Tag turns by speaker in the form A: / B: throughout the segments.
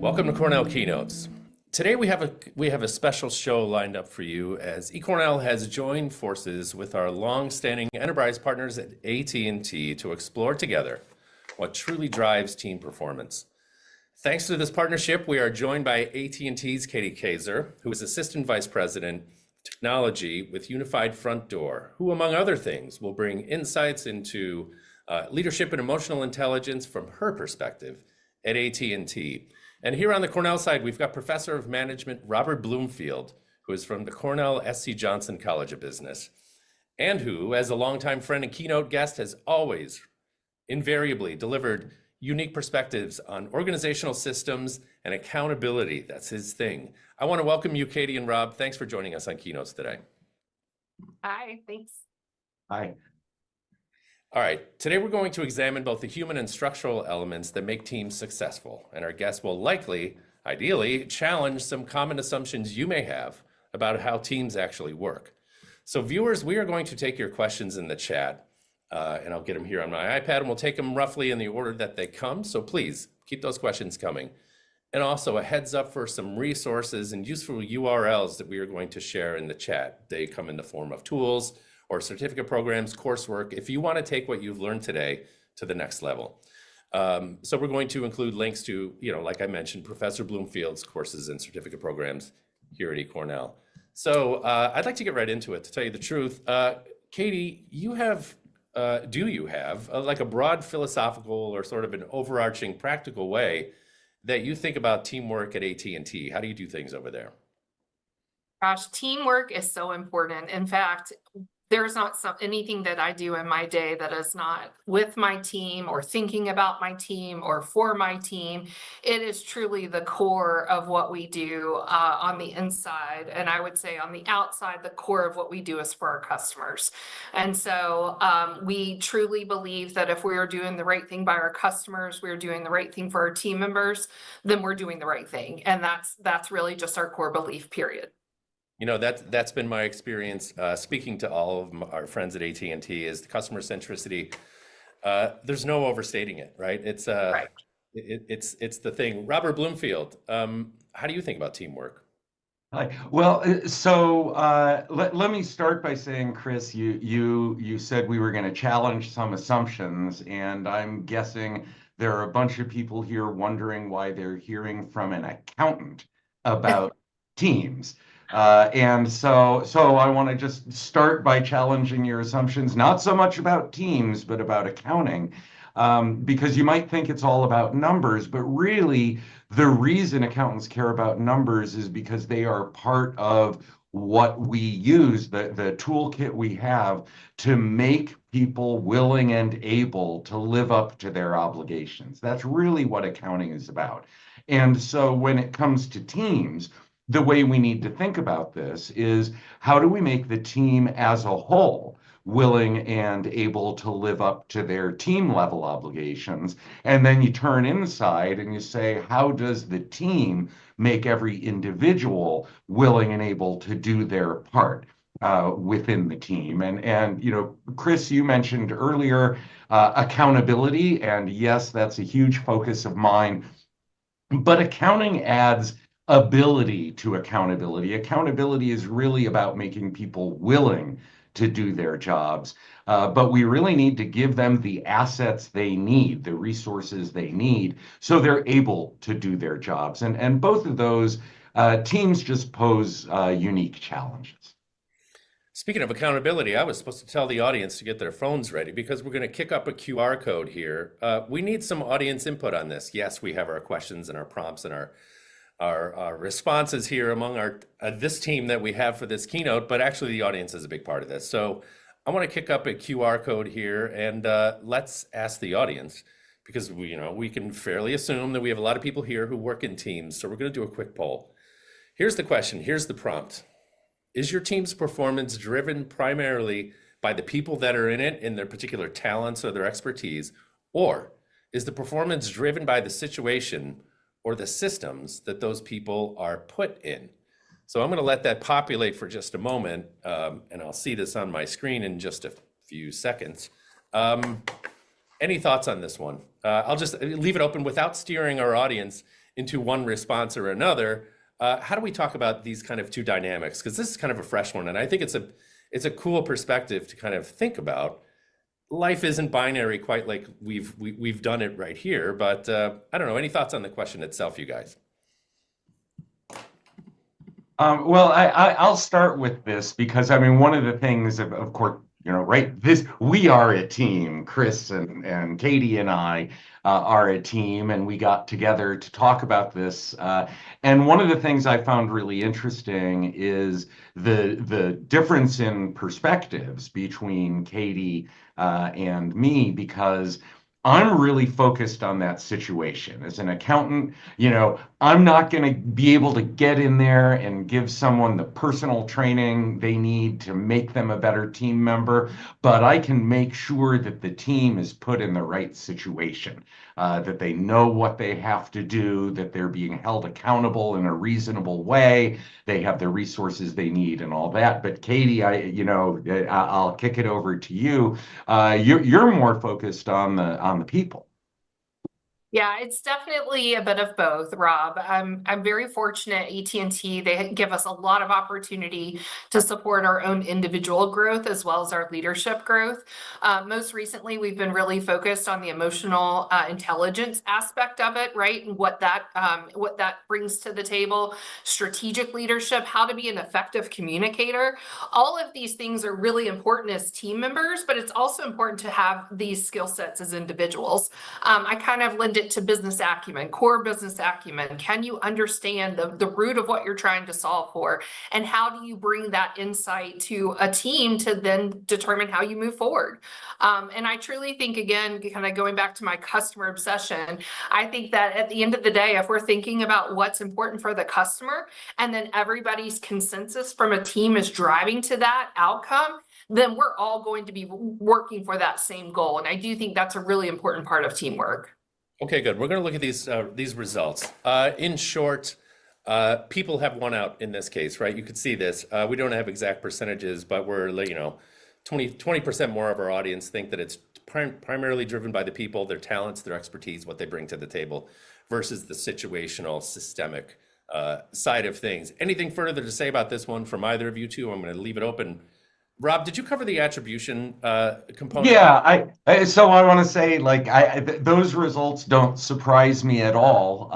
A: Welcome to Cornell Keynotes. Today we have a special show lined up for you as eCornell has joined forces with our long-standing enterprise partners at AT&T to explore together what truly drives team performance. Thanks to this partnership, we are joined by AT&T's Katie Kaiser, who is Assistant Vice President of Technology with Unified Front Door, who, among other things, will bring insights into leadership and emotional intelligence from her perspective at AT&T. And here on the Cornell side, we've got Professor of Management Robert Bloomfield, who is from the Cornell S.C. Johnson College of Business, and who, as a longtime friend and keynote guest, has always invariably delivered unique perspectives on organizational systems and accountability. That's his thing. I want to welcome you, Katie and Rob. Thanks for joining us on Keynotes today.
B: Hi, thanks.
C: Hi.
A: All right, today we're going to examine both the human and structural elements that make teams successful, and our guests will likely, ideally, challenge some common assumptions you may have about how teams actually work. So viewers, we are going to take your questions in the chat, and I'll get them here on my iPad, and we'll take them roughly in the order that they come, so please keep those questions coming. And also a heads up for some resources and useful URLs that we are going to share in the chat. They come in the form of tools, or certificate programs, coursework, if you want to take what you've learned today to the next level. So we're going to include links to, like I mentioned, Professor Bloomfield's courses and certificate programs here at eCornell. So I'd like to get right into it, to tell you the truth. Katie, do you have like a broad philosophical or sort of an overarching practical way that you think about teamwork at AT&T? How do you do things over there?
B: Gosh, teamwork is so important. In fact, there's not anything that I do in my day that is not with my team or thinking about my team or for my team. It is truly the core of what we do on the inside. And I would say on the outside, the core of what we do is for our customers. And so we truly believe that if we are doing the right thing by our customers, we're doing the right thing for our team members, then we're doing the right thing. And that's really just our core belief, period.
A: That's been my experience speaking to all of our friends at AT&T is the customer centricity. There's no overstating it, right? It's
B: Right.
A: It's the thing. Robert Bloomfield, how do you think about teamwork?
C: Hi. Well, so let me start by saying, Chris, you said we were going to challenge some assumptions, and I'm guessing there are a bunch of people here wondering why they're hearing from an accountant about teams. And so I want to just start by challenging your assumptions, not so much about teams, but about accounting, because you might think it's all about numbers, but really the reason accountants care about numbers is because they are part of what we use, the toolkit we have to make people willing and able to live up to their obligations. That's really what accounting is about. And so when it comes to teams, the way we need to think about this is how do we make the team as a whole willing and able to live up to their team level obligations? And then you turn inside and you say, how does the team make every individual willing and able to do their part within the team? And Chris, you mentioned earlier accountability, and yes, that's a huge focus of mine. But accounting adds ability to accountability. Accountability is really about making people willing to do their jobs, but we really need to give them the assets they need, the resources they need, so they're able to do their jobs. And both of those teams just pose unique challenges.
A: Speaking of accountability, I was supposed to tell the audience to get their phones ready because we're going to kick up a QR code here. We need some audience input on this. Yes, we have our questions and our prompts and our responses here among this team that we have for this keynote, but actually the audience is a big part of this. So I want to kick up a QR code here and let's ask the audience, because we can fairly assume that we have a lot of people here who work in teams. So we're going to do a quick poll. Here's the question. Here's the prompt. Is your team's performance driven primarily by the people that are in it, in their particular talents or their expertise, or is the performance driven by the situation or the systems that those people are put in? So I'm going to let that populate for just a moment, and I'll see this on my screen in just a few seconds. Any thoughts on this one? I'll just leave it open without steering our audience into one response or another. How do we talk about these kind of two dynamics? Because this is kind of a fresh one, and I think it's a cool perspective to kind of think about. Life isn't binary quite like we've done it right here, but I don't know. Any thoughts on the question itself, you guys?
C: Well, I'll start with this because I mean, one of the things, of course, right? We are a team. Chris and Katie and I are a team, and we got together to talk about this. And one of the things I found really interesting is the difference in perspectives between Katie and me, because I'm really focused on that situation. As an accountant, I'm not going to be able to get in there and give someone the personal training they need to make them a better team member, but I can make sure that the team is put in the right situation, that they know what they have to do, that they're being held accountable in a reasonable way, they have the resources they need and all that. But Katie, I'll kick it over to you. You're more focused on the people.
B: Yeah, it's definitely a bit of both, Rob. I'm very fortunate at AT&T. They give us a lot of opportunity to support our own individual growth as well as our leadership growth. Most recently, we've been really focused on the emotional intelligence aspect of it, right? And what that brings to the table, strategic leadership, how to be an effective communicator. All of these things are really important as team members, but it's also important to have these skill sets as individuals. I kind of lend it to business acumen, core business acumen. Can you understand the root of what you're trying to solve for? And how do you bring that insight to a team to then determine how you move forward? And I truly think, again, kind of going back to my customer obsession, I think that at the end of the day, if we're thinking about what's important for the customer, and then everybody's consensus from a team is driving to that outcome, then we're all going to be working for that same goal. And I do think that's a really important part of teamwork.
A: Okay, good. We're going to look at these results. In short, people have won out in this case, right? You could see this. We don't have exact percentages, but we're 20% more of our audience think that it's primarily driven by the people, their talents, their expertise, what they bring to the table, versus the situational, systemic side of things. Anything further to say about this one from either of you two? I'm going to leave it open. Rob, did you cover the attribution component?
C: Yeah, so I want to say, like, those results don't surprise me at all.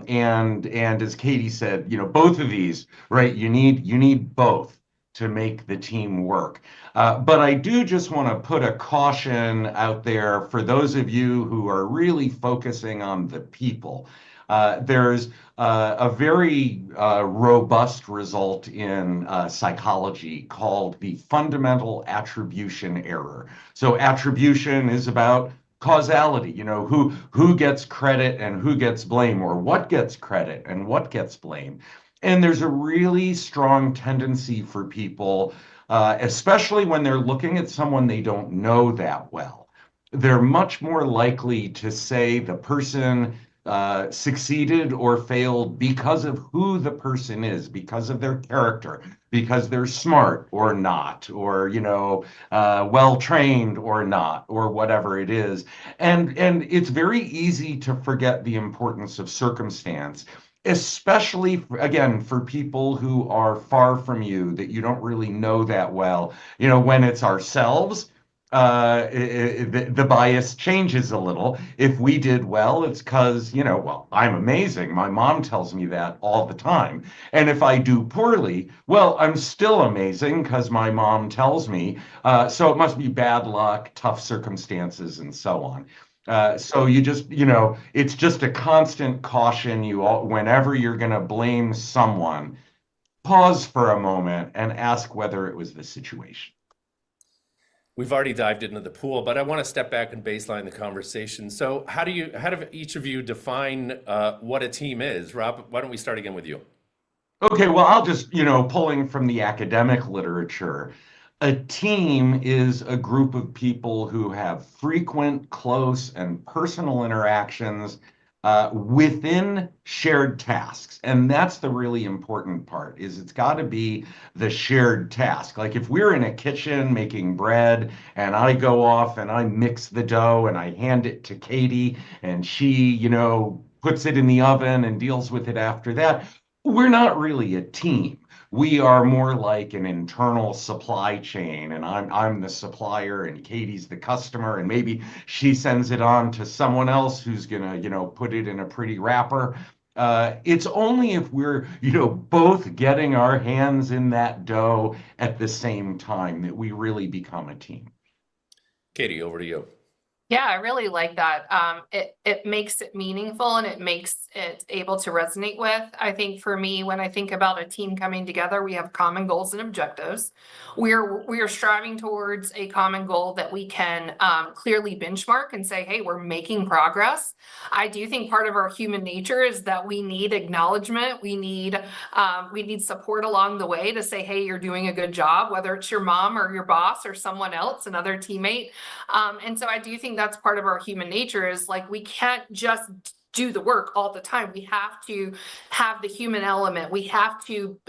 C: And as Katie said, both of these, right? You need both to make the team work. But I do just want to put a caution out there for those of you who are really focusing on the people. There's a very robust result in psychology called the fundamental attribution error. So attribution is about causality, who gets credit and who gets blame, or what gets credit and what gets blame. And there's a really strong tendency for people, especially when they're looking at someone they don't know that well. They're much more likely to say the person succeeded or failed because of who the person is, because of their character, because they're smart or not, or well trained or not, or whatever it is. And it's very easy to forget the importance of circumstance, especially again for people who are far from you, that you don't really know that well. When it's ourselves, the bias changes a little. If we did well, it's because, well, I'm amazing. My mom tells me that all the time. And if I do poorly, well, I'm still amazing because my mom tells me. So it must be bad luck, tough circumstances, and so on. So you just, it's just a constant caution. Whenever you're going to blame someone, pause for a moment and ask whether it was the situation.
A: We've already dived into the pool, but I want to step back and baseline the conversation. So how do each of you define what a team is? Rob, why don't we start again with you?
C: Okay, well, I'll just, pulling from the academic literature, a team is a group of people who have frequent, close, and personal interactions within shared tasks. And that's the really important part, is it's got to be the shared task. Like if we're in a kitchen making bread and I go off and I mix the dough and I hand it to Katie and she, puts it in the oven and deals with it after that. We're not really a team. We are more like an internal supply chain, and I'm the supplier, and Katie's the customer, and maybe she sends it on to someone else who's gonna, put it in a pretty wrapper. It's only if we're, both getting our hands in that dough at the same time that we really become a team.
A: Katie, over to you.
B: Yeah, I really like that. It makes it meaningful and it makes it able to resonate with. I think for me, when I think about a team coming together, we have common goals and objectives. We are striving towards a common goal that we can clearly benchmark and say, hey, we're making progress. I do think part of our human nature is that we need acknowledgement. We need support along the way to say, hey, you're doing a good job, whether it's your mom or your boss or someone else, another teammate. And so I do think that's part of our human nature is like, we can't just do the work all the time. We have to have the human element. We have to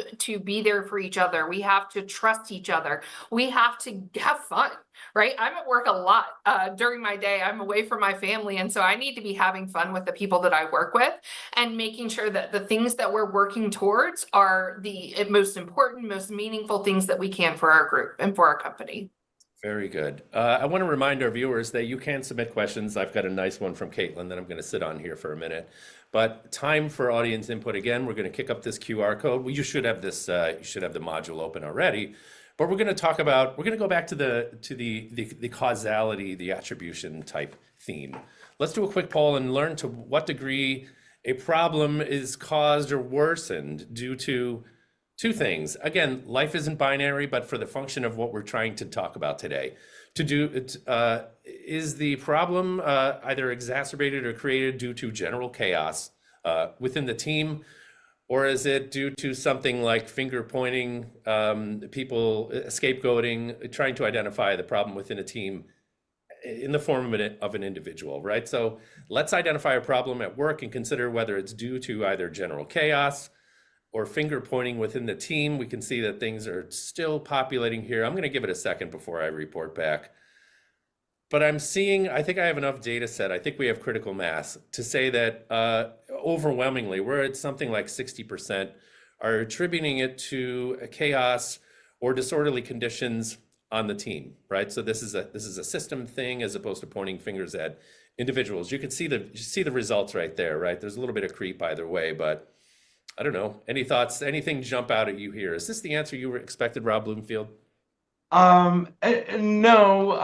B: be there for each other. We have to trust each other. We have to have fun, right? I'm at work a lot during my day. I'm away from my family. And so I need to be having fun with the people that I work with and making sure that the things that we're working towards are the most important, most meaningful things that we can for our group and for our company.
A: Very good. I want to remind our viewers that you can submit questions. I've got a nice one from Caitlin that I'm going to sit on here for a minute. But time for audience input again. We're going to kick up this QR code. Well, you should have this. You should have the module open already. But we're going to talk about. We're going to go back to the causality, the attribution type theme. Let's do a quick poll and learn to what degree a problem is caused or worsened due to two things. Again, life isn't binary, but for the function of what we're trying to talk about today, is the problem either exacerbated or created due to general chaos within the team, or is it due to something like finger pointing, people scapegoating, trying to identify the problem within a team in the form of an individual, right? So let's identify a problem at work and consider whether it's due to either general chaos or finger pointing within the team. We can see that things are still populating here. I'm going to give it a second before I report back. But I'm seeing, I think I have enough data set. I think we have critical mass to say that overwhelmingly, we're at something like 60% are attributing it to a chaos or disorderly conditions on the team, right? So this is a system thing as opposed to pointing fingers at individuals. You can see the results right there, right? There's a little bit of creep either way, but I don't know. Any thoughts? Anything jump out at you here? Is this the answer you were expected, Rob Bloomfield?
C: No,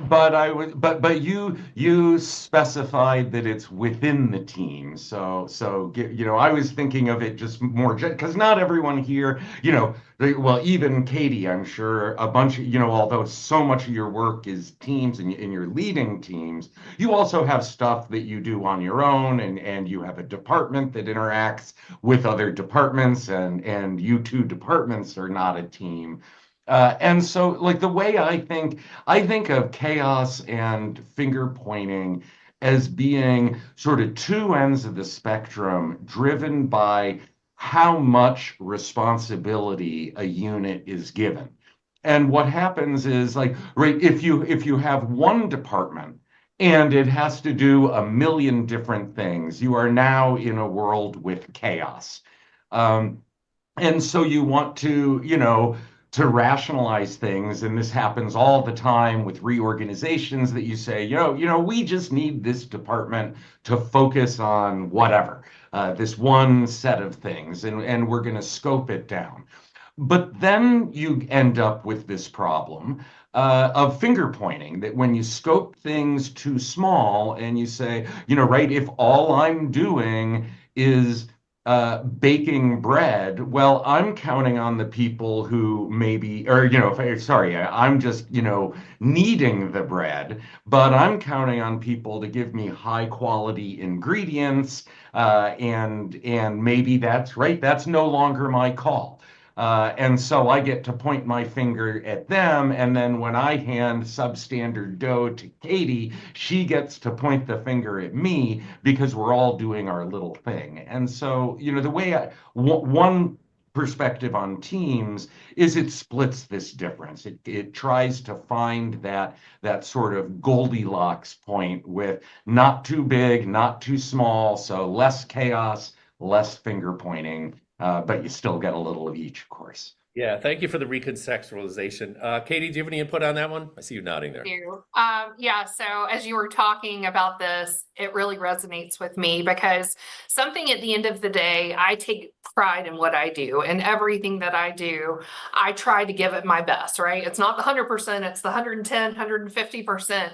C: but you specified that it's within the team. So I was thinking of it just more because not everyone here, well, even Katie, I'm sure a bunch of, although so much of your work is teams and you're leading teams, you also have stuff that you do on your own, and you have a department that interacts with other departments, and you two departments are not a team. And so, like, the way I think of chaos and finger pointing as being sort of two ends of the spectrum driven by how much responsibility a unit is given. And what happens is, like, right, if you have one department and it has to do a million different things, you are now in a world with chaos. And so you want to rationalize things, and this happens all the time with reorganizations that you say, we just need this department to focus on whatever, this one set of things, and we're going to scope it down. But then you end up with this problem of finger pointing, that when you scope things too small and you say, right, if all I'm doing is baking bread, well, I'm counting on the people who maybe, or, I'm just, kneading the bread, but I'm counting on people to give me high quality ingredients, and maybe that's right, that's no longer my call. And so I get to point my finger at them, and then when I hand substandard dough to Katie, she gets to point the finger at me because we're all doing our little thing. And so, the way one perspective on teams is it splits this difference. It tries to find that sort of Goldilocks point with not too big, not too small, so less chaos, less finger pointing, but you still get a little of each, of course.
A: Yeah, thank you for the recontextualization. Katie, do you have any input on that one? I see you nodding there.
B: Do. Yeah, so as you were talking about this, it really resonates with me because something at the end of the day, I take pride in what I do and everything that I do. I try to give it my best, right? It's not the 100%, it's the 110, 150%.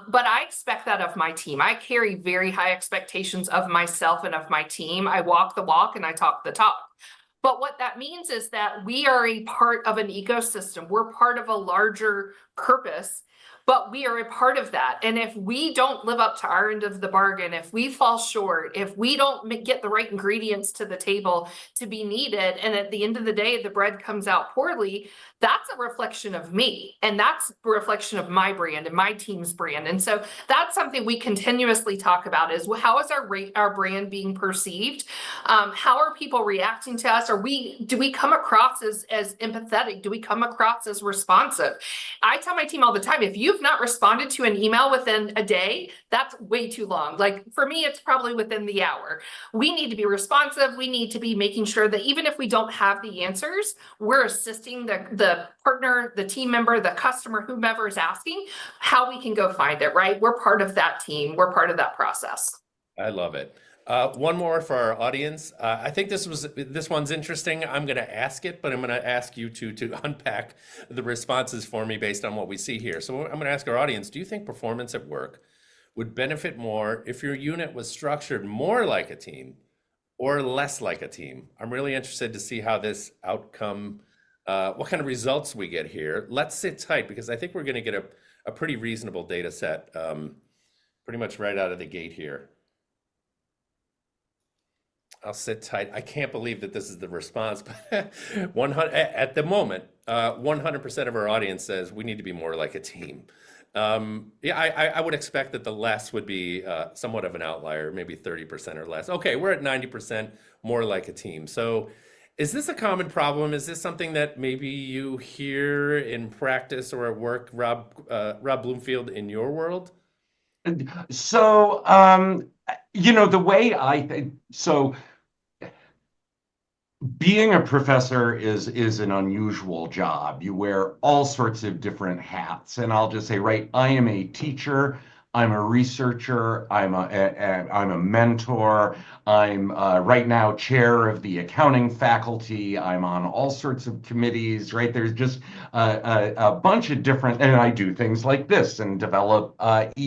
B: But I expect that of my team. I carry very high expectations of myself and of my team. I walk the walk and I talk the talk. But what that means is that we are a part of an ecosystem. We're part of a larger purpose, but we are a part of that. And if we don't live up to our end of the bargain, if we fall short, if we don't get the right ingredients to the table to be needed, and at the end of the day, the bread comes out poorly, that's a reflection of me. And that's a reflection of my brand and my team's brand. And so that's something we continuously talk about is how is our brand being perceived? How are people reacting to us? Do we come across as empathetic? Do we come across as responsive? I tell my team all the time, if you've not responded to an email within a day, that's way too long. Like for me, it's probably within the hour. We need to be responsive. We need to be making sure that even if we don't have the answers, we're assisting the partner, the team member, the customer, whomever is asking, how we can go find it, right? We're part of that team. We're part of that process.
A: I love it. One more for our audience. I think this one's interesting. I'm going to ask it, but I'm going to ask you to unpack the responses for me based on what we see here. So I'm going to ask our audience, do you think performance at work would benefit more if your unit was structured more like a team or less like a team? I'm really interested to see how this outcome, what kind of results we get here. Let's sit tight because I think we're going to get a pretty reasonable data set pretty much right out of the gate here. I'll sit tight. I can't believe that this is the response, but 100 at the moment, 100% of our audience says we need to be more like a team. Yeah, I would expect that the less would be somewhat of an outlier, maybe 30% or less. Okay, we're at 90% more like a team. So is this a common problem? Is this something that maybe you hear in practice or at work, Rob Bloomfield, in your world?
C: So, the way I think, so being a professor is an unusual job. You wear all sorts of different hats. And I'll just say, right, I am a teacher, I'm a researcher, I'm a mentor, I'm right now chair of the accounting faculty, I'm on all sorts of committees, right? There's just a bunch of different, and I do things like this and develop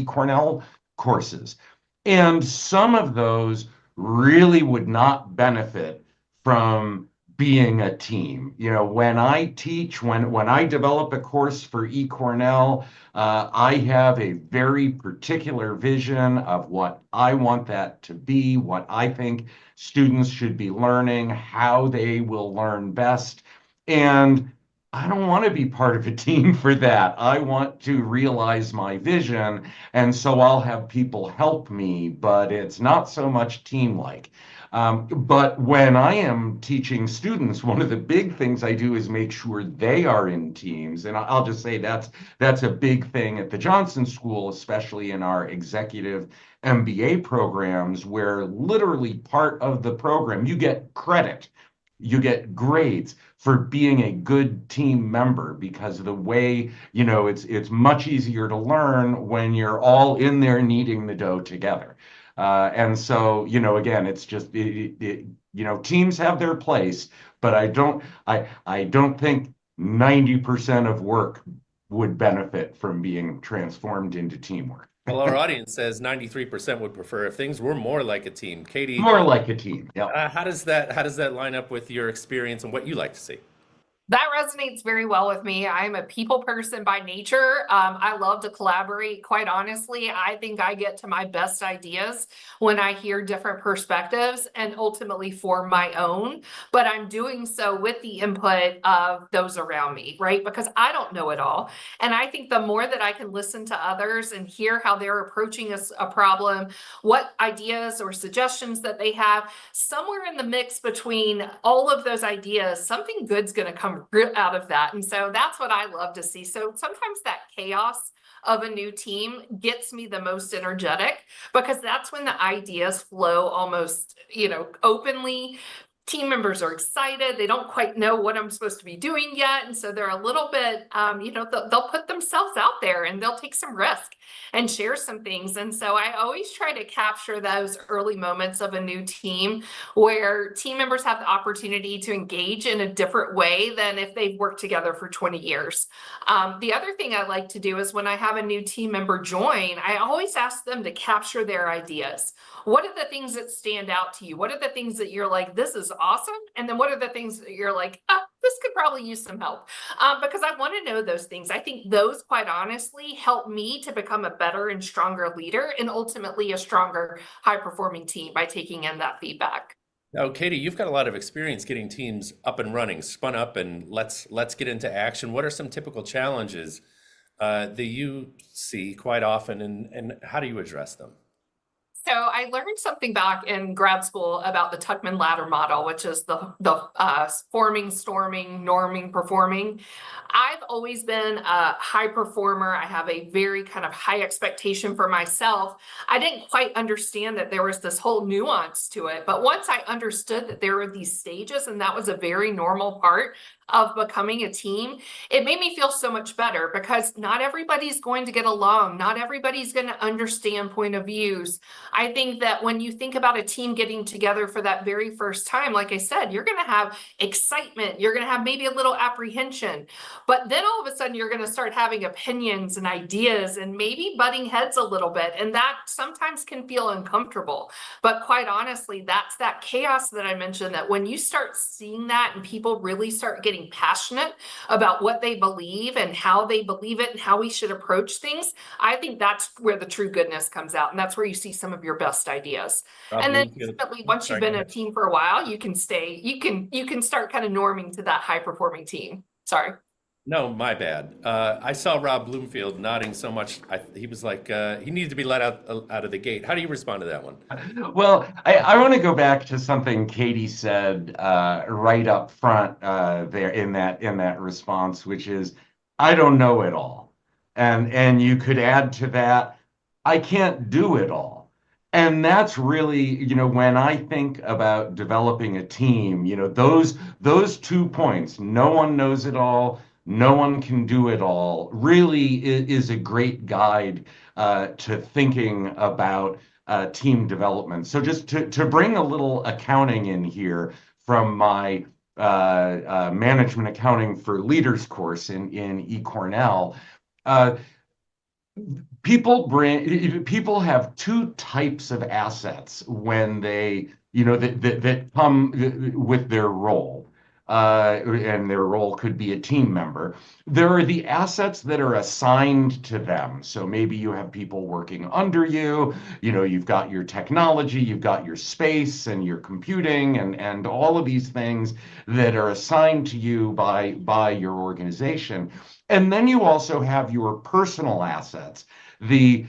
C: Cornell courses. And some of those really would not benefit from being a team. When I teach, when I develop a course for eCornell, I have a very particular vision of what I want that to be, what I think students should be learning, how they will learn best. And I don't want to be part of a team for that. I want to realize my vision. And so I'll have people help me, but it's not so much team-like. But when I am teaching students, one of the big things I do is make sure they are in teams. And I'll just say that's a big thing at the Johnson School, especially in our executive MBA programs, where literally part of the program, you get credit, you get grades for being a good team member because of the way, it's much easier to learn when you're all in there kneading the dough together. And so, again, it's just, teams have their place, but I don't think 90% of work would benefit from being transformed into teamwork.
A: Well, our audience says 93% would prefer if things were more like a team. Katie,
C: more like a team. Yeah.
A: how does that line up with your experience and what you like to see?
B: That resonates very well with me. I'm a people person by nature. I love to collaborate. Quite honestly, I think I get to my best ideas when I hear different perspectives and ultimately form my own. But I'm doing so with the input of those around me, right? Because I don't know it all. And I think the more that I can listen to others and hear how they're approaching a problem, what ideas or suggestions that they have, somewhere in the mix between all of those ideas, something good's going to come out of that. And so that's what I love to see. So sometimes that chaos of a new team gets me the most energetic because that's when the ideas flow almost, openly. Team members are excited. They don't quite know what I'm supposed to be doing yet. And so they're a little bit, they'll put themselves out there and they'll take some risk and share some things. And so I always try to capture those early moments of a new team where team members have the opportunity to engage in a different way than if they've worked together for 20 years. The other thing I like to do is when I have a new team member join, I always ask them to capture their ideas. What are the things that stand out to you? What are the things that you're like, this is awesome? And then what are the things that you're like, this could probably use some help? Because I want to know those things. I think those, quite honestly, help me to become a better and stronger leader and ultimately a stronger, high-performing team by taking in that feedback.
A: Now, Katie, you've got a lot of experience getting teams up and running, spun up, and let's get into action. What are some typical challenges that you see quite often, and how do you address them?
B: So I learned something back in grad school about the Tuckman ladder model, which is the forming, storming, norming, performing. I've always been a high performer. I have a very kind of high expectation for myself. I didn't quite understand that there was this whole nuance to it. But once I understood that there were these stages, and that was a very normal part of becoming a team, it made me feel so much better because not everybody's going to get along. Not everybody's going to understand point of views. I think that when you think about a team getting together for that very first time, like I said, you're going to have excitement. You're going to have maybe a little apprehension. But then all of a sudden, you're going to start having opinions and ideas and maybe butting heads a little bit. And that sometimes can feel uncomfortable. But quite honestly, that's that chaos that I mentioned, that when you start seeing that and people really start getting passionate about what they believe and how they believe it and how we should approach things, I think that's where the true goodness comes out. And that's where you see some of your best ideas.
A: Rob
B: And then
A: Bloomfield.
B: ultimately,
A: Oh,
B: once you've
A: sorry, go
B: been in a
A: ahead.
B: team for a while, you can stay, you can start kind of norming to that high performing team. Sorry.
A: No, my bad. I saw Rob Bloomfield nodding so much. He was like he needed to be let out of the gate. How do you respond to that one?
C: Well, I want to go back to something Katie said right up front there in that response, which is, I don't know it all. And you could add to that, I can't do it all. And that's really, when I think about developing a team, those 2 points, no one knows it all, no one can do it all, really is a great guide to thinking about team development. So just to bring a little accounting in here from my management accounting for leaders course in Cornell, uh, people have two types of assets when they that come with their role, and their role could be a team member. There are the assets that are assigned to them. So maybe you have people working under you. You've got your technology, you've got your space and your computing, and all of these things that are assigned to you by your organization. And then you also have your personal assets, the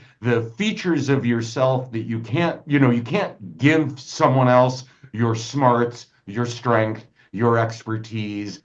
C: features of yourself that you can't give someone else: your smarts, your strength, your expertise.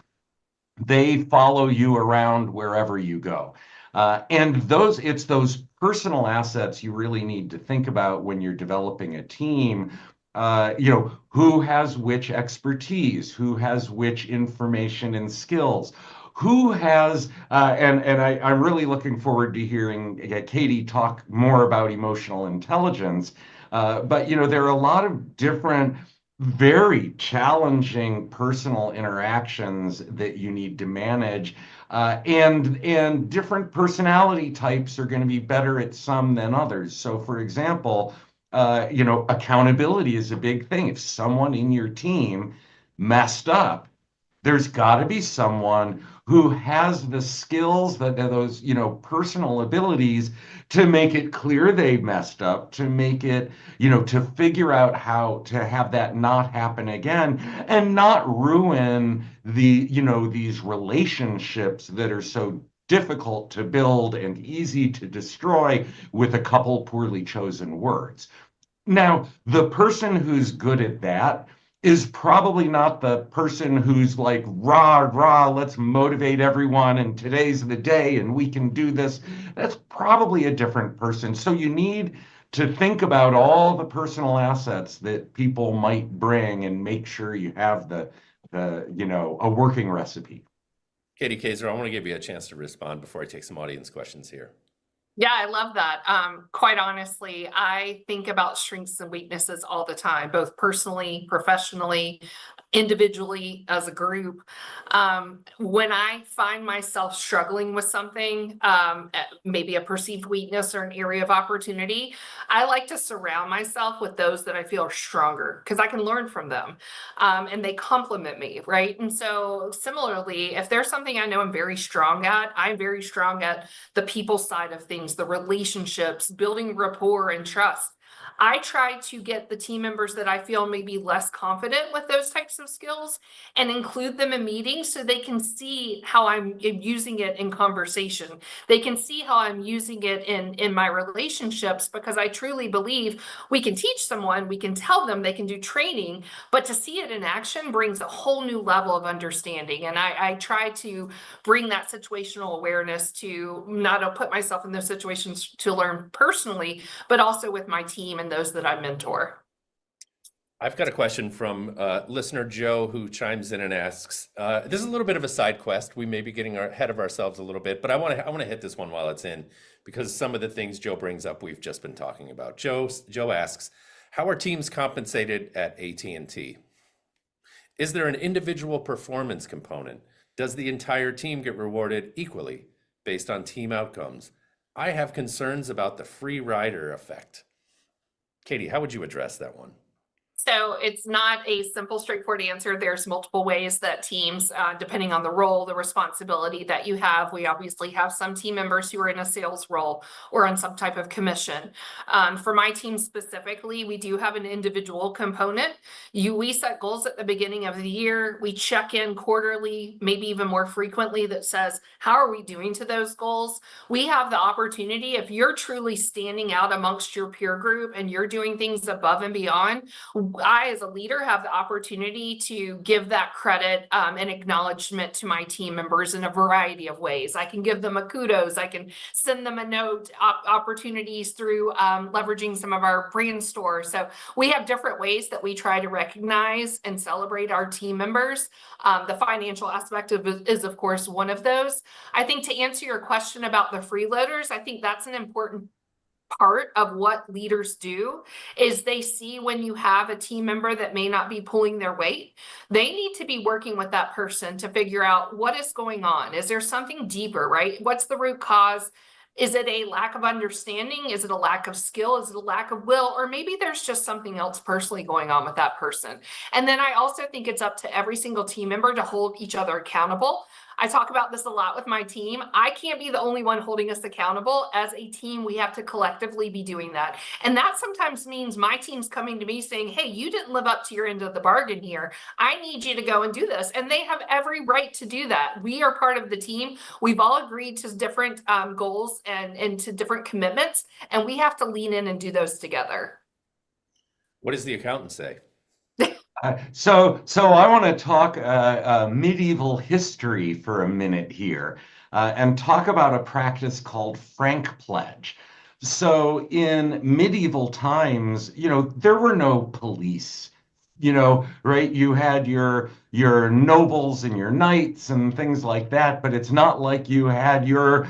C: They follow you around wherever you go. And it's those personal assets you really need to think about when you're developing a team. Who has which expertise, who has which information and skills, who has, I'm really looking forward to hearing Katie talk more about emotional intelligence. But there are a lot of different, very challenging personal interactions that you need to manage. And different personality types are going to be better at some than others. So, for example, accountability is a big thing. If someone in your team messed up, There's got to be someone who has the skills, that those, personal abilities to make it clear they messed up, to make it, to figure out how to have that not happen again and not ruin these relationships that are so difficult to build and easy to destroy with a couple poorly chosen words. Now, the person who's good at that is probably not the person who's like, rah, rah, let's motivate everyone, and today's the day, and we can do this. That's probably a different person. So you need to think about all the personal assets that people might bring and make sure you have a working recipe.
A: Katie Kaiser, I want to give you a chance to respond before I take some audience questions here.
B: Yeah, I love that. Quite honestly, I think about strengths and weaknesses all the time, both personally, professionally, individually, as a group. When I find myself struggling with something, maybe a perceived weakness or an area of opportunity, I like to surround myself with those that I feel are stronger because I can learn from them, and they complement me, right? And so similarly, if there's something I know I'm very strong at, I'm very strong at the people side of things, the relationships, building rapport and trust. I try to get the team members that I feel may be less confident with those types of skills and include them in meetings so they can see how I'm using it in conversation. They can see how I'm using it in my relationships, because I truly believe we can teach someone, we can tell them, they can do training, but to see it in action brings a whole new level of understanding. And I try to bring that situational awareness to not put myself in those situations to learn personally, but also with my team and those that I mentor.
A: I've got a question from listener Joe, who chimes in and asks, this is a little bit of a side quest. We may be getting ahead of ourselves a little bit, but I want to hit this one while it's in, because some of the things Joe brings up we've just been talking about. Joe asks, how are teams compensated at AT&T? Is there an individual performance component? Does the entire team get rewarded equally based on team outcomes? I have concerns about the free rider effect. Katie, how would you address that one?
B: So it's not a simple, straightforward answer. There's multiple ways that teams, depending on the role, the responsibility that you have, we obviously have some team members who are in a sales role or on some type of commission. For my team specifically, we do have an individual component. We set goals at the beginning of the year. We check in quarterly, maybe even more frequently, that says, how are we doing to those goals? We have the opportunity, if you're truly standing out amongst your peer group and you're doing things above and beyond, I, as a leader, have the opportunity to give that credit and acknowledgement to my team members in a variety of ways. I can give them a kudos. I can send them a note, opportunities through leveraging some of our brand stores. So we have different ways that we try to recognize and celebrate our team members. The financial aspect of it is, of course, one of those. I think, to answer your question about the freeloaders, I think that's an important part of what leaders do. Is they see when you have a team member that may not be pulling their weight, they need to be working with that person to figure out what is going on. Is there something deeper, right? What's the root cause? Is it a lack of understanding? Is it a lack of skill? Is it a lack of will? Or maybe there's just something else personally going on with that person. And then I also think it's up to every single team member to hold each other accountable. I talk about this a lot with my team. I can't be the only one holding us accountable. As a team, we have to collectively be doing that. And that sometimes means my team's coming to me saying, hey, you didn't live up to your end of the bargain here. I need you to go and do this. And they have every right to do that. We are part of the team. We've all agreed to different goals and to different commitments, and we have to lean in and do those together.
A: What does the accountant say?
C: So I want to talk medieval history for a minute here, and talk about a practice called frank pledge. So in medieval times, there were no police, right? You had your nobles and your knights and things like that, but it's not like you had your,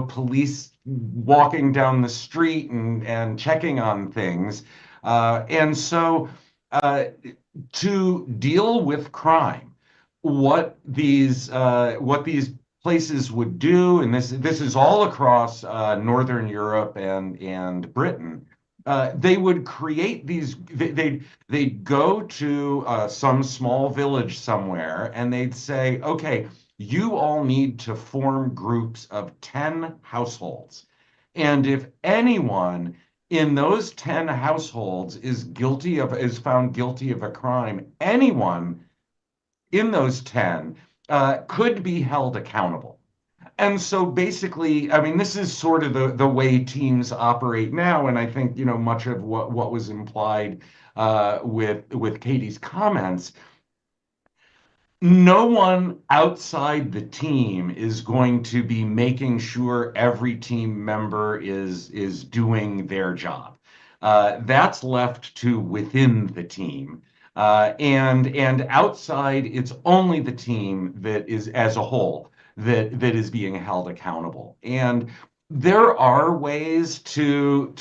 C: police walking down the street and checking on things. And so to deal with crime, what these places would do, and this is all across Northern Europe and Britain, they would create these, they'd go to some small village somewhere and they'd say, okay, you all need to form groups of 10 households. And if anyone in those 10 households is found guilty of a crime, anyone in those 10 could be held accountable. And so basically, I mean, this is sort of the way teams operate now. And I think, much of what was implied with Katie's comments, no one outside the team is going to be making sure every team member is doing their job. That's left to within the team. And outside, it's only the team that is as a whole that is being held accountable. And there are ways to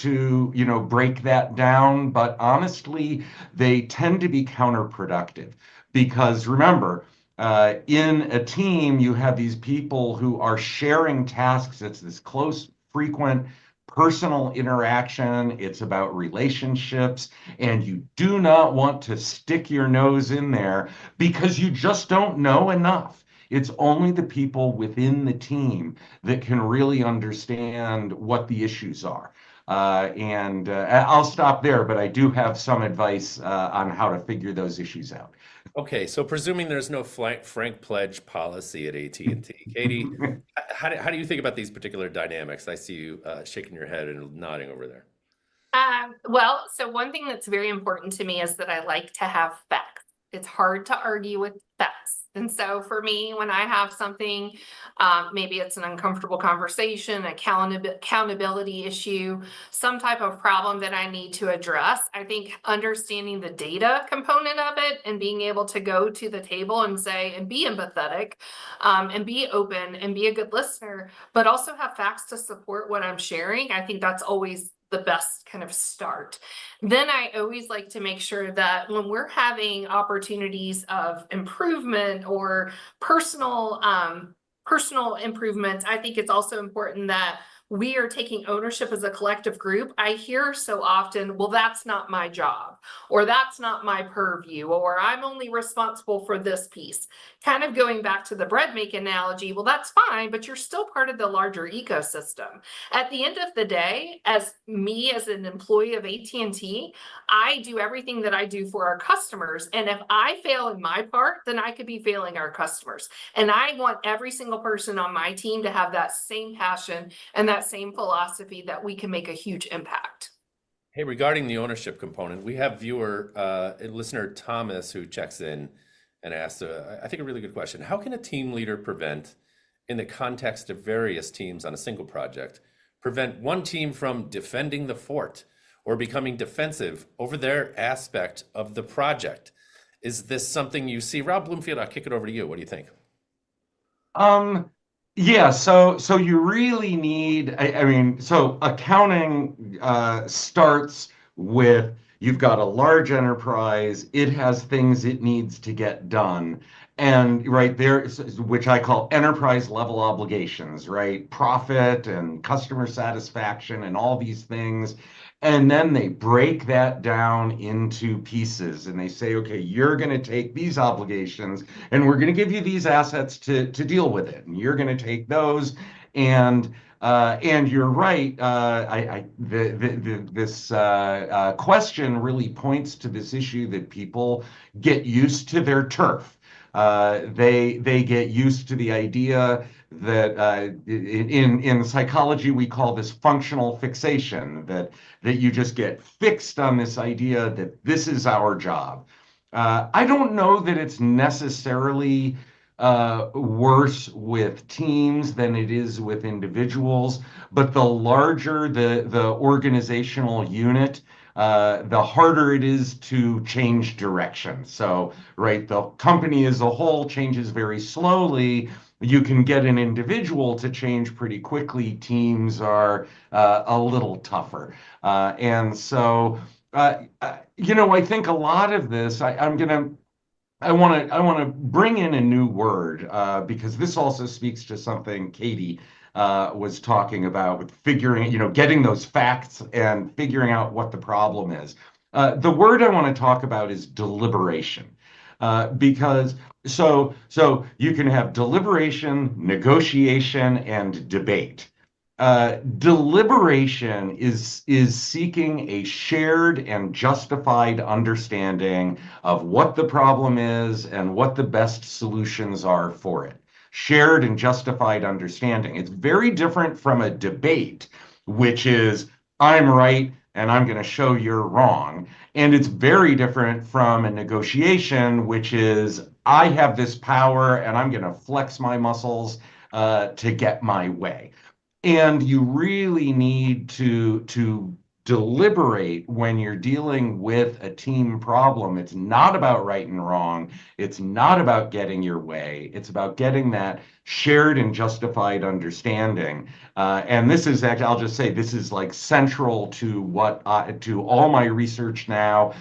C: break that down, but honestly, they tend to be counterproductive. Because remember, in a team, you have these people who are sharing tasks. It's this close, frequent, personal interaction. It's about relationships. And you do not want to stick your nose in there because you just don't know enough. It's only the people within the team that can really understand what the issues are. And I'll stop there, but I do have some advice on how to figure those issues out.
A: Okay, so presuming there's no frank pledge policy at AT&T, Katie, how do you think about these particular dynamics? I see you shaking your head and nodding over there.
B: Well, so one thing that's very important to me is that I like to have facts. It's hard to argue with facts. And so for me, when I have something, maybe it's an uncomfortable conversation, accountability issue, some type of problem that I need to address, I think understanding the data component of it and being able to go to the table and say, and be empathetic, and be open and be a good listener, but also have facts to support what I'm sharing. I think that's always the best kind of start. Then I always like to make sure that when we're having opportunities of improvement or personal improvements, I think it's also important that we are taking ownership as a collective group. I hear so often, well, that's not my job, or that's not my purview, or I'm only responsible for this piece. Kind of going back to the bread make analogy, well, that's fine, but you're still part of the larger ecosystem. At the end of the day, as an employee of AT&T, I do everything that I do for our customers. And if I fail in my part, then I could be failing our customers. And I want every single person on my team to have that same passion and that same philosophy that we can make a huge impact.
A: Hey, regarding the ownership component, we have listener Thomas who checks in and asks, I think, a really good question. How can a team leader in the context of various teams on a single project, prevent one team from defending the fort or becoming defensive over their aspect of the project? Is this something you see? Rob Bloomfield, I'll kick it over to you. What do you think?
C: Yeah, so you really need, I mean, so accounting starts with you've got a large enterprise, it has things it needs to get done. And right there, which I call enterprise level obligations, right? Profit and customer satisfaction and all these things. And then they break that down into pieces and they say, okay, you're going to take these obligations and we're going to give you these assets to deal with it. And you're going to take those. And you're right. This question really points to this issue that people get used to their turf. They get used to the idea that in psychology we call this functional fixation, that you just get fixed on this idea that this is our job. I don't know that it's necessarily worse with teams than it is with individuals, but the larger the organizational unit, the harder it is to change direction. So, right, the company as a whole changes very slowly. You can get an individual to change pretty quickly. Teams are a little tougher. And so, I think a lot of this, I want to bring in a new word because this also speaks to something Katie was talking about with figuring, getting those facts and figuring out what the problem is. The word I want to talk about is deliberation. Because so you can have deliberation, negotiation, and debate. Deliberation is seeking a shared and justified understanding of what the problem is and what the best solutions are for it. Shared and justified understanding. It's very different from a debate, which is I'm right and I'm going to show you're wrong. And it's very different from a negotiation, which is I have this power and I'm going to flex my muscles to get my way. And you really need to deliberate when you're dealing with a team problem. It's not about right and wrong. It's not about getting your way. It's about getting that shared and justified understanding. And this is actually, I'll just say, this is like central to to all my research now,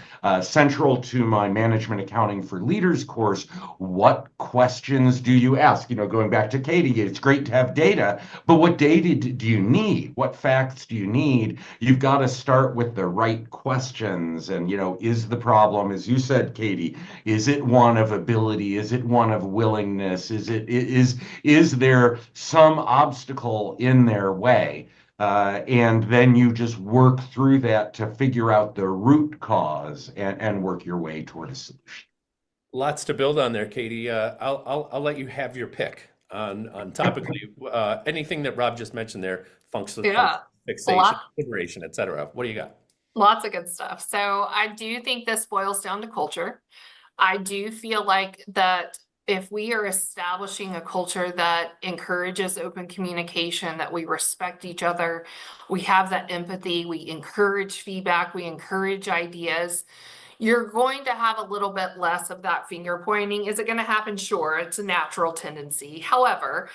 C: central to my management accounting for leaders course. What questions do you ask? Going back to Katie, it's great to have data, but what data do you need? What facts do you need? You've got to start with the right questions. And, is the problem, as you said, Katie, is it one of ability? Is it one of willingness? Is there some obstacle in their way? And then you just work through that to figure out the root cause and work your way toward a solution.
A: Lots to build on there, Katie. I'll let you have your pick on topically anything that Rob just mentioned there, function,
B: Yeah, a
A: fixation,
B: lot,
A: iteration, etc. What do you got?
B: lots of good stuff. So I do think this boils down to culture. I do feel like that if we are establishing a culture that encourages open communication, that we respect each other, we have that empathy, we encourage feedback, we encourage ideas, you're going to have a little bit less of that finger pointing. Is it going to happen? Sure, it's a natural tendency. However,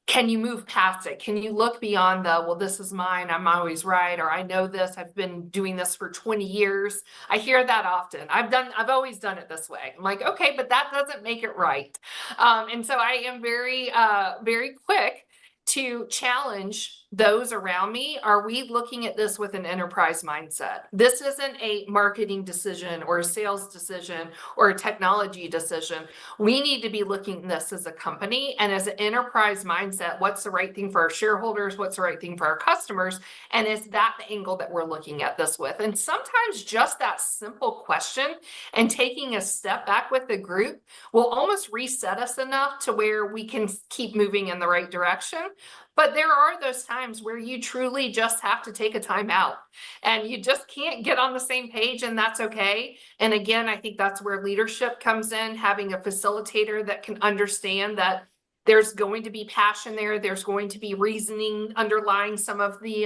B: can you move past it? Can you look beyond the, well, this is mine, I'm always right, or I know this, I've been doing this for 20 years. I hear that often. I've always done it this way. I'm like, okay, but that doesn't make it right. And so I am very quick to challenge those around me. Are we looking at this with an enterprise mindset? This isn't a marketing decision or a sales decision or a technology decision. We need to be looking at this as a company and as an enterprise mindset. What's the right thing for our shareholders? What's the right thing for our customers? And is that the angle that we're looking at this with? And sometimes just that simple question and taking a step back with the group will almost reset us enough to where we can keep moving in the right direction. But there are those times where you truly just have to take a time out and you just can't get on the same page, and that's okay. And again, I think that's where leadership comes in, having a facilitator that can understand that there's going to be passion there. There's going to be reasoning underlying some of the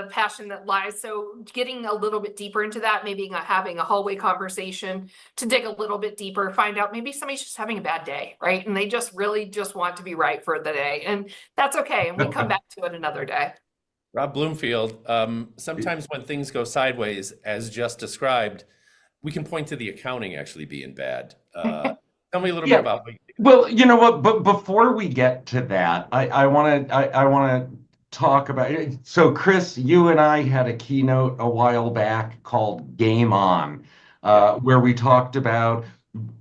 B: passion that lies. So getting a little bit deeper into that, maybe having a hallway conversation to dig a little bit deeper, find out maybe somebody's just having a bad day, right? And they just really just want to be right for the day. And that's okay. And we come back to it another day.
A: Rob Bloomfield, sometimes when things go sideways, as just described, we can point to the accounting actually being bad. Tell me a little bit about what you think.
C: Well, you know what? But before we get to that, I want to talk about it. So, Chris, you and I had a keynote a while back called Game On, where we talked about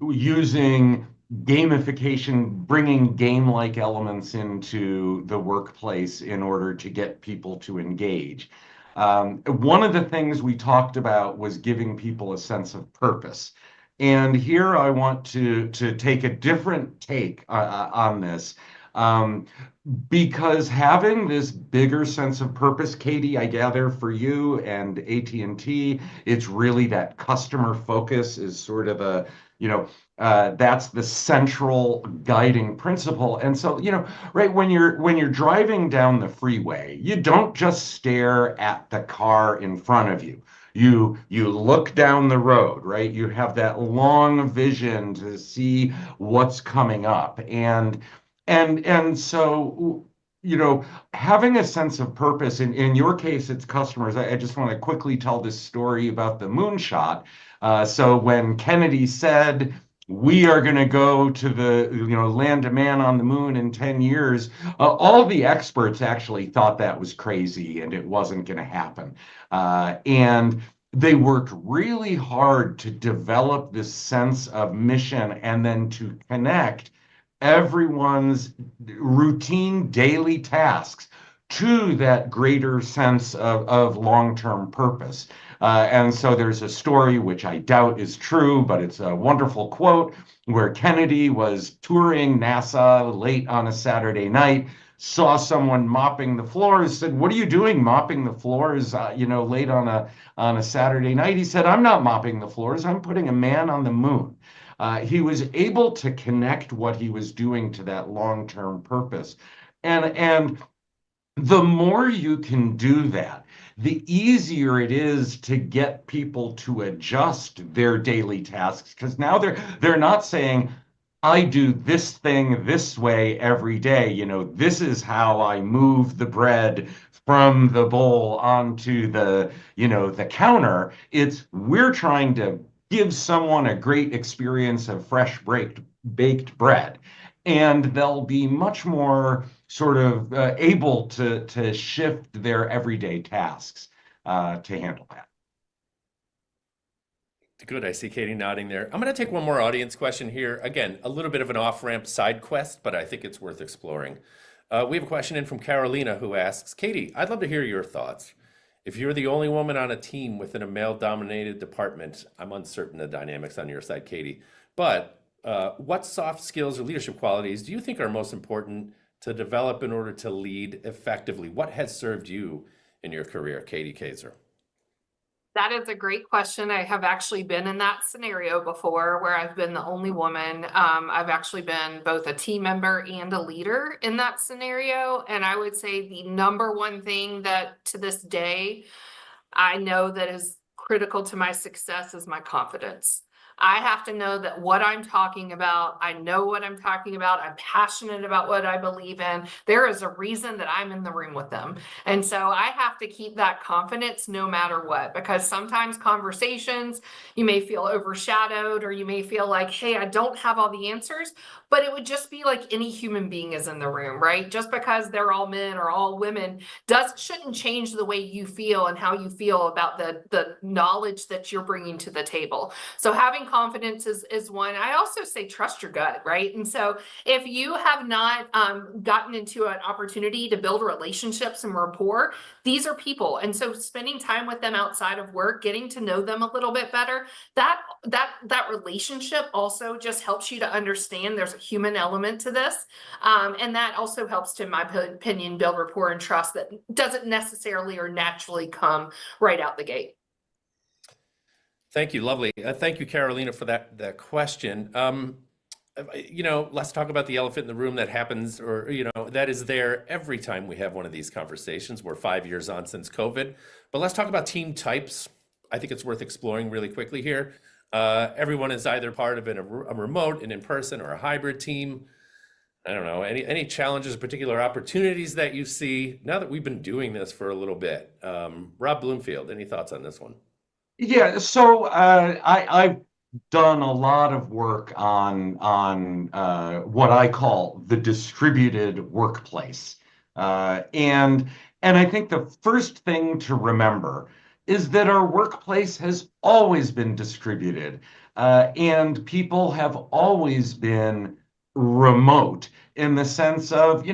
C: using gamification, bringing game-like elements into the workplace in order to get people to engage. One of the things we talked about was giving people a sense of purpose. And here I want to take a different take on this. Because having this bigger sense of purpose, Katie, I gather for you and AT&T, it's really that customer focus is sort of that's the central guiding principle. And so, right, when you're driving down the freeway, you don't just stare at the car in front of you. You look down the road, right? You have that long vision to see what's coming up. And so, having a sense of purpose, in your case, it's customers. I just want to quickly tell this story about the moonshot. So when Kennedy said, we are going to go to the, land a man on the moon in 10 years. All the experts actually thought that was crazy and it wasn't going to happen. And they worked really hard to develop this sense of mission and then to connect everyone's routine daily tasks to that greater sense of long-term purpose. And so there's a story which I doubt is true, but it's a wonderful quote where Kennedy was touring NASA late on a Saturday night, saw someone mopping the floors, said, "What are you doing mopping the floors, late on a Saturday night?" He said, "I'm not mopping the floors. I'm putting a man on the moon." He was able to connect what he was doing to that long-term purpose. And the more you can do that, the easier it is to get people to adjust their daily tasks, because now they're not saying, "I do this thing this way every day. This is how I move the bread from the bowl onto the counter." It's, we're trying to give someone a great experience of fresh baked bread, and they'll be much more sort of able to shift their everyday tasks to handle that.
A: Good. I see Katie nodding there. I'm going to take one more audience question here. Again, a little bit of an off-ramp side quest, but I think it's worth exploring. We have a question in from Carolina who asks, Katie, I'd love to hear your thoughts. If you're the only woman on a team within a male-dominated department, I'm uncertain the dynamics on your side, Katie, but what soft skills or leadership qualities do you think are most important to develop in order to lead effectively? What has served you in your career, Katie Kaiser?
B: That is a great question. I have actually been in that scenario before where I've been the only woman. I've actually been both a team member and a leader in that scenario. And I would say the number one thing that to this day, I know that is critical to my success is my confidence. I have to know that what I'm talking about, I know what I'm talking about. I'm passionate about what I believe in. There is a reason that I'm in the room with them. And so I have to keep that confidence no matter what, because sometimes conversations, you may feel overshadowed or you may feel like, hey, I don't have all the answers, but it would just be like any human being is in the room, right? Just because they're all men or all women shouldn't change the way you feel and how you feel about the knowledge that you're bringing to the table. So having confidence is one. I also say trust your gut, right? And so if you have not gotten into an opportunity to build relationships and rapport, these are people. And so spending time with them outside of work, getting to know them a little bit better, that relationship also just helps you to understand there's a human element to this. And that also helps to, in my opinion, build rapport and trust that doesn't necessarily or naturally come right out the gate.
A: Thank you. Lovely. Thank you, Carolina, for that question. Let's talk about the elephant in the room that happens, or, that is there every time we have one of these conversations. We're 5 years on since COVID, but let's talk about team types. I think it's worth exploring really quickly here. Everyone is either part of a remote, an in-person, or a hybrid team. I don't know, any challenges, particular opportunities that you see now that we've been doing this for a little bit? Rob Bloomfield, any thoughts on this one?
C: Yeah, so I've done a lot of work on what I call the distributed workplace, and I think the first thing to remember is that our workplace has always been distributed, and people have always been remote in the sense of,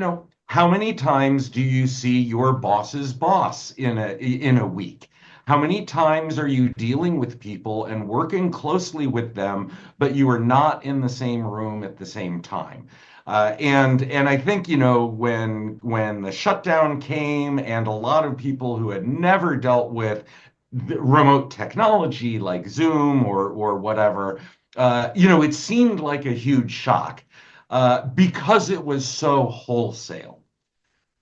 C: how many times do you see your boss's boss in a week? How many times are you dealing with people and working closely with them, but you are not in the same room at the same time? And I think, when the shutdown came and a lot of people who had never dealt with remote technology like Zoom or whatever, it seemed like a huge shock because it was so wholesale.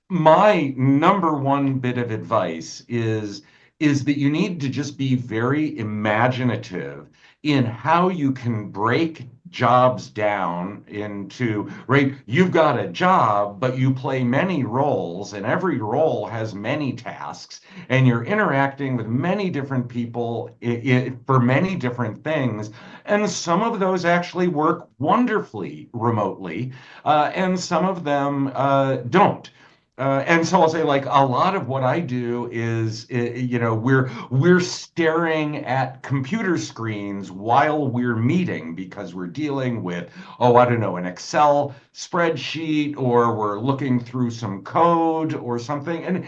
C: My number one bit of advice is that you need to just be very imaginative in how you can break jobs down into, right? You've got a job, but you play many roles, and every role has many tasks, and you're interacting with many different people for many different things. And some of those actually work wonderfully remotely, and some of them don't. And so I'll say, like, a lot of what I do is, we're staring at computer screens while we're meeting because we're dealing with, oh, I don't know, an Excel spreadsheet, or we're looking through some code or something. And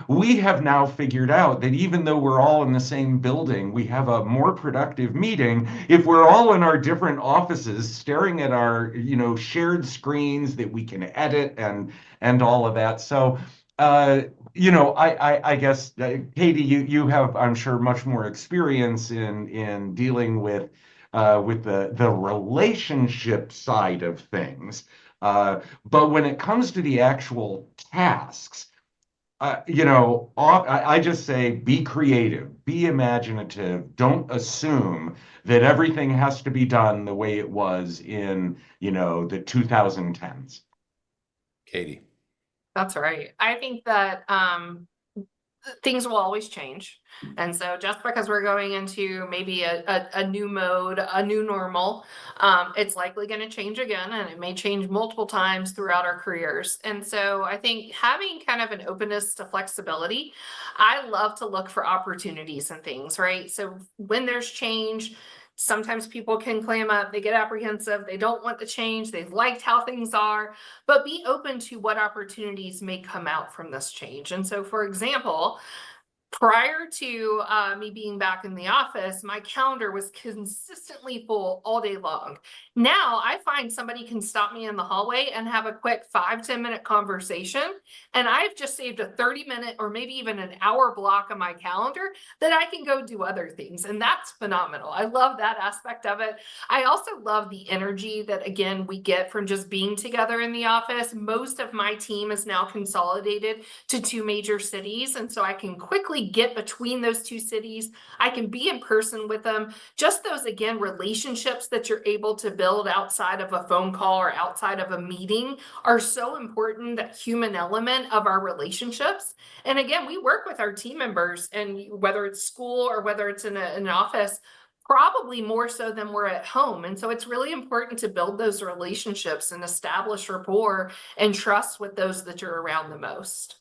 C: we have now figured out that even though we're all in the same building, we have a more productive meeting if we're all in our different offices staring at our, shared screens that we can edit and all of that. So, I guess, Katie, you have, I'm sure, much more experience in dealing with the relationship side of things. But when it comes to the actual tasks, I just say be creative, be imaginative. Don't assume that everything has to be done the way it was in, the 2010s.
A: Katie.
B: That's right. I think that things will always change. And so just because we're going into maybe a new mode, a new normal, it's likely going to change again, and it may change multiple times throughout our careers. And so I think having kind of an openness to flexibility, I love to look for opportunities and things, right? So when there's change, sometimes people can clam up, they get apprehensive, they don't want the change, they've liked how things are, but be open to what opportunities may come out from this change. And so, for example, prior to me being back in the office, my calendar was consistently full all day long. Now I find somebody can stop me in the hallway and have a quick 5-10 minute conversation, and I've just saved a 30-minute or maybe even an hour block on my calendar that I can go do other things. And that's phenomenal. I love that aspect of it. I also love the energy that, again, we get from just being together in the office. Most of my team is now consolidated to 2 major cities, and so I can quickly get between those 2 cities. I can be in person with them. Just those, again, relationships that you're able to build outside of a phone call or outside of a meeting are so important, that human element of our relationships. And again, we work with our team members, and whether it's school or whether it's in an office, probably more so than we're at home. And so it's really important to build those relationships and establish rapport and trust with those that you're around the most.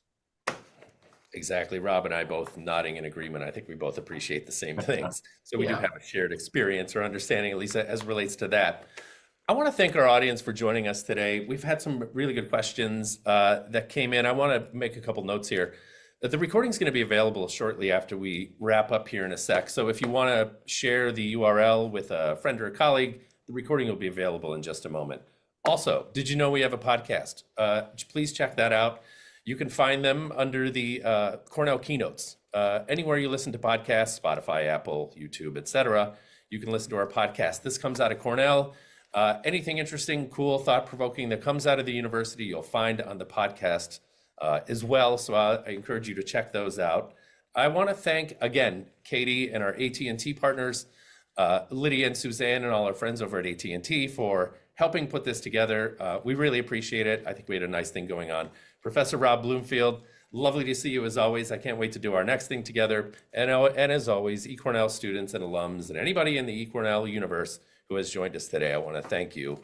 A: Exactly. Rob and I both nodding in agreement. I think we both appreciate the same things. So we do have a shared experience or understanding, at least as relates to that. I want to thank our audience for joining us today. We've had some really good questions that came in. I want to make a couple notes here. The recording is going to be available shortly after we wrap up here in a sec. So if you want to share the URL with a friend or a colleague, the recording will be available in just a moment. Also, did you know we have a podcast? Please check that out. You can find them under the Cornell keynotes. Anywhere you listen to podcasts, Spotify, Apple, YouTube, etc., you can listen to our podcast. This comes out of Cornell. Anything interesting, cool, thought-provoking that comes out of the university, you'll find on the podcast as well. So I encourage you to check those out. I want to thank, again, Katie and our AT&T partners, Lydia and Suzanne and all our friends over at AT&T for helping put this together. We really appreciate it. I think we had a nice thing going on. Professor Rob Bloomfield, lovely to see you as always. I can't wait to do our next thing together. And as always, eCornell students and alums and anybody in the eCornell universe who has joined us today, I want to thank you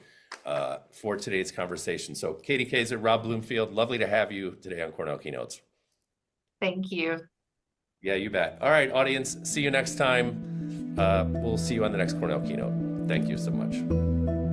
A: for today's conversation. So Katie Kaiser, Rob Bloomfield, lovely to have you today on Cornell Keynotes.
B: Thank you.
A: Yeah, you bet. All right, audience, see you next time. We'll see you on the next Cornell Keynote. Thank you so much.